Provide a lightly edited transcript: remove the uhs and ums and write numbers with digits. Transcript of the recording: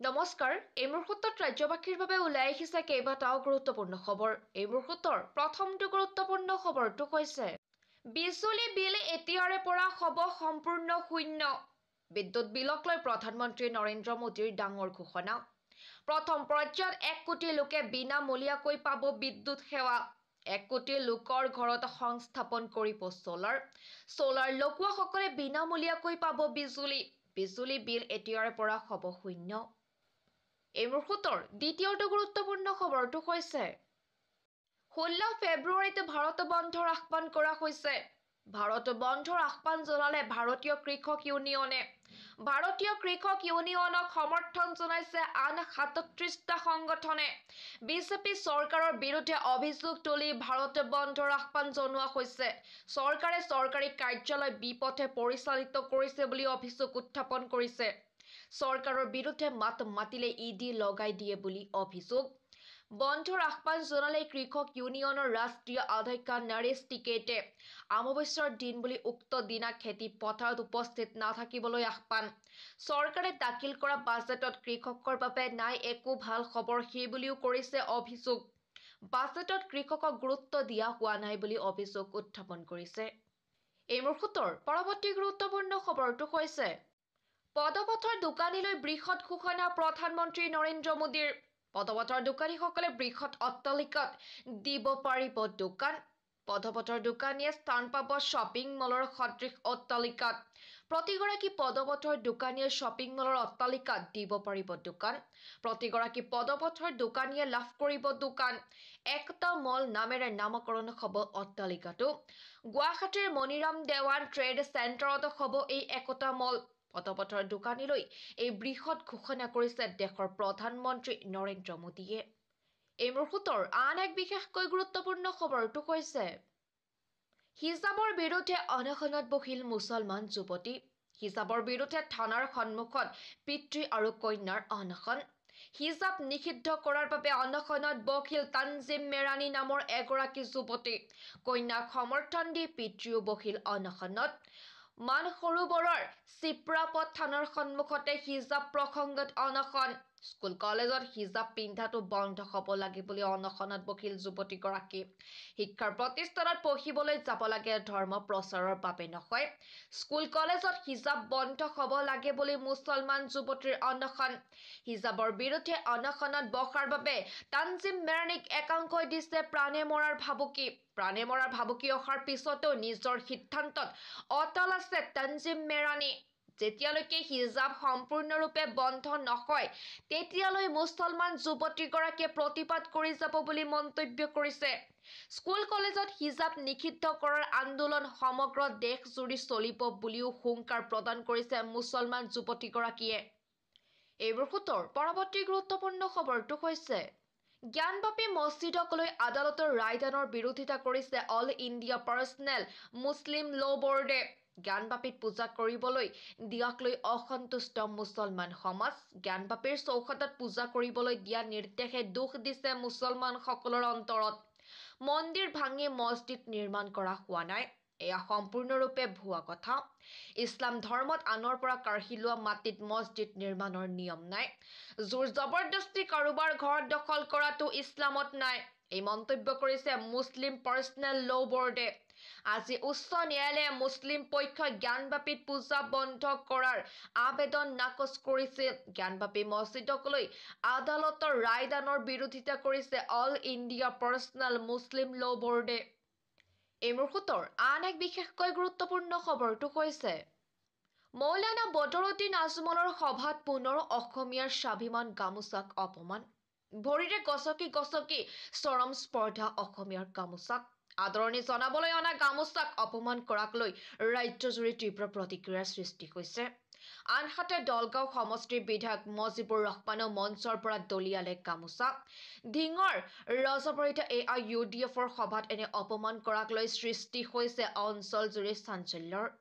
নমস্কাৰ এই মুহূৰ্তত ৰাজ্যবাসীৰ বাবে ওলাই আহিছে কেইবাটাও গুৰুত্বপূৰ্ণ খবৰ এই মুহূৰ্তৰ প্ৰথমটো গুৰুত্বপূৰ্ণ খবৰটো হৈছে বিজুলী বিল এতিয়াৰে পৰা হ'ব সম্পূৰ্ণ শূন্য বিদ্যুৎ বিলক লৈ প্ৰধানমন্ত্ৰী নৰেন্দ্ৰ মোদীৰ ডাঙৰ ঘোষণা প্ৰথম পৰ্যায়ত 1 কোটি লোকে বিনামূলীয়াকৈ পাব বিদ্যুৎ সেৱা 1 কোটি লোকৰ ঘৰত সংস্থাপন কৰিব সোলাৰ লগোৱাসকলে বিনামূলীয়াকৈ পাব বিজুলী বিল এতিয়াৰে পৰা হ'ব শূন্য এই মুহূৰ্তৰ দ্বিতীয়টো গুৰুত্বপূৰ্ণ খবৰটো হৈছে 16 ফেব্ৰুৱাৰীত ভাৰত বন্ধৰ আহ্বান কৰা হৈছে ভাৰত বন্ধৰ আহ্বান জনালে ভাৰতীয় কৃষক ইউনিয়নক সমৰ্থন জনাইছে আন 37টা সংগঠনে বিজেপি চৰকাৰৰ বিৰুদ্ধে অভিযোগ তুলি ভাৰত বন্ধৰ আহ্বান জনোৱা হৈছে চৰকাৰে চৰকাৰী কাৰ্যালয় বিপথে পৰিচালিত কৰিছে বুলি অভিযোগ উত্থাপন কৰিছে চৰকাৰৰ বিৰুদ্ধে মাত মাতিলে ইডি লগাই দিয়ে বুলি অভিযোগ বন্ধৰ আহ্বান জনালে কৃষক ইউনিয়নৰ ৰাষ্ট্ৰীয় অধ্যক্ষ নৰেশ টিকেটে অমাৱস্যাৰ দিন বুলি উক্ত দিনা খেতি পথাৰত উপস্থিত নাথাকিবলৈ আহ্বান চৰকাৰে দাখিল কৰা বাজেটত কৃষকৰ বাবে নাই একো ভাল খবৰ সেই বুলিও কৰিছে অভিযোগ বাজেটত কৃষকক গুৰুত্ব দিয়া হোৱা নাই বুলি অভিযোগ উত্থাপন কৰিছে এই মুহূৰ্তৰ পৰৱৰ্তী গুৰুত্বপূৰ্ণ খবৰটো হৈছে পদপথৰ দোকানীলৈ বৃহৎ ঘোষণা প্ৰধানমন্ত্ৰী নৰেন্দ্ৰ মোদীৰ পদপথৰ দোকানীসকলে বৃহৎ অট্টালিকাত দিব পাৰিব দোকান পদপথৰ দোকানীয়ে স্থান পাব শ্বপিং মলৰ সদৃশ অট্টালিকাত প্ৰতিগৰাকী পদপথৰ দোকানীয়ে শ্বপিং মলৰ অট্টালিকাত দিব পাৰিব দোকান প্ৰতিগৰাকী পদপথৰ দোকানীয়ে লাভ কৰিব দোকান একটা মল নামেৰে নামকৰণ হ'ব অট্টালিকাটো গুৱাহাটীৰ মনিৰাম দেৱান ট্ৰেড চেণ্টাৰত হ'ব এই একতা মল পদপথৰ দোকানীলৈ এই বৃহৎ ঘোষণা কৰিছে দেশৰ প্ৰধানমন্ত্ৰী নৰেন্দ্ৰ মোদীয়ে এই মুহূৰ্তৰ আন এক বিশেষকৈ গুৰুত্বপূৰ্ণ খবৰটো হৈছে হিজাবৰ বিৰুদ্ধে অনশনত বহিল মুছলমান যুৱতী হিজাবৰ বিৰুদ্ধে থানাৰ সন্মুখত পিতৃ আৰু কন্যাৰ অনশন হিজাব নিষিদ্ধ কৰাৰ বাবে অনশনত বহিল তানজিম মেৰানী নামৰ এগৰাকী যুৱতী কন্যাক সমৰ্থন দি পিতৃও বহিল অনশনত মানসৰোবৰৰ চিপ্ৰাপথ থানাৰ সন্মুখতে হিজাব প্ৰসংগত অনশন স্কুল কলেজত হিজাব পিন্ধাটো বন্ধ হ'ব লাগে বুলি অনশনত বহিল যুৱতীগৰাকী শিক্ষাৰ প্ৰতিষ্ঠানত পঢ়িবলৈ যাব লাগে ধৰ্ম প্ৰচাৰৰ বাবে নহয় স্কুল কলেজত হিজাব বন্ধ হ'ব লাগে বুলি মুছলমান যুৱতীৰ অনশন হিজাবৰ বিৰুদ্ধে অনশনত বহাৰ বাবে তানজিম মেৰানীক একাংশই দিছে প্ৰাণে মৰাৰ ভাবুকি অহাৰ পিছতো নিজৰ সিদ্ধান্তত অটল আছে তানজিম মেৰানী যেতিয়ালৈকে হিজাব সম্পূৰ্ণৰূপে বন্ধ নহয় তেতিয়ালৈ মুছলমান যুৱতীগৰাকীয়ে প্ৰতিবাদ কৰি যাব বুলি মন্তব্য কৰিছে স্কুল কলেজত হিজাব নিষিদ্ধ কৰাৰ আন্দোলন সমগ্ৰ দেশজুৰি চলিব বুলিও হুংকাৰ প্ৰদান কৰিছে মুছলমান যুৱতীগৰাকীয়ে এই মুহূৰ্তৰ পৰৱৰ্তী গুৰুত্বপূৰ্ণ খবৰটো হৈছে জ্ঞানবাপী মছজিদক লৈ আদালতৰ ৰায়দানৰ বিৰোধিতা কৰিছে অল ইণ্ডিয়া পাৰ্চনেল মুছলিম ল' বৰ্ডে জ্ঞানবাপীত পূজা কৰিবলৈ দিয়াক লৈ অসন্তুষ্ট মুছলমান সমাজ জ্ঞানবাপীৰ চৌহদত পূজা কৰিবলৈ দিয়া নিৰ্দেশে দুখ দিছে মুছলমানসকলৰ অন্তৰত মন্দিৰ ভাঙি মছজিদ নিৰ্মাণ কৰা হোৱা নাই এয়া সম্পূৰ্ণৰূপে ভুৱা কথা ইছলাম ধৰ্মত আনৰ পৰা কাঢ়ি লোৱা মাটিত মছজিদ নিৰ্মাণৰ নিয়ম নাই জোৰ জবৰদস্তি কাৰোবাৰ ঘৰ দখল কৰাটো ইছলামত নাই এই মন্তব্য কৰিছে মুছলিম পাৰ্চনেল ল' বৰ্ডে আজি উচ্চ ন্যায়ালয়ে মুছলিম পক্ষই জ্ঞানবাপীত পূজা বন্ধ কৰাৰ আবেদন নাকচ কৰিছিল জ্ঞানবাপী মছজিদক লৈ আদালতৰ ৰায়দানৰ বিৰোধিতা কৰিছে অল ইণ্ডিয়া পাৰ্চনেল মুছলিম ল' বৰ্ডে এই মুহূৰ্তৰ আন এক বিশেষকৈ গুৰুত্বপূৰ্ণ খবৰটো হৈছে মৌলানা বদৰুদ্দিন আজমলৰ সভাত পুনৰ অসমীয়াৰ স্বাভিমান গামোচাক অপমান ভৰিৰে গছকি চৰম স্পৰ্ধা অসমীয়াৰ গামোচাক আদৰণি জনাবলৈ অনা গামোচাক অপমান কৰাক লৈ ৰাজ্যজুৰি তীব্ৰ প্ৰতিক্ৰিয়াৰ সৃষ্টি হৈছে আনহাতে দলগাঁও সমষ্টিৰ বিধায়ক মজিবুৰ ৰহমানেও মঞ্চৰ পৰা দলিয়ালে গামোচা ধিঙৰ ৰজাবাৰীত AIUDFৰ সভাত এনে অপমান কৰাক লৈ সৃষ্টি হৈছে অঞ্চলজুৰি চাঞ্চল্যৰ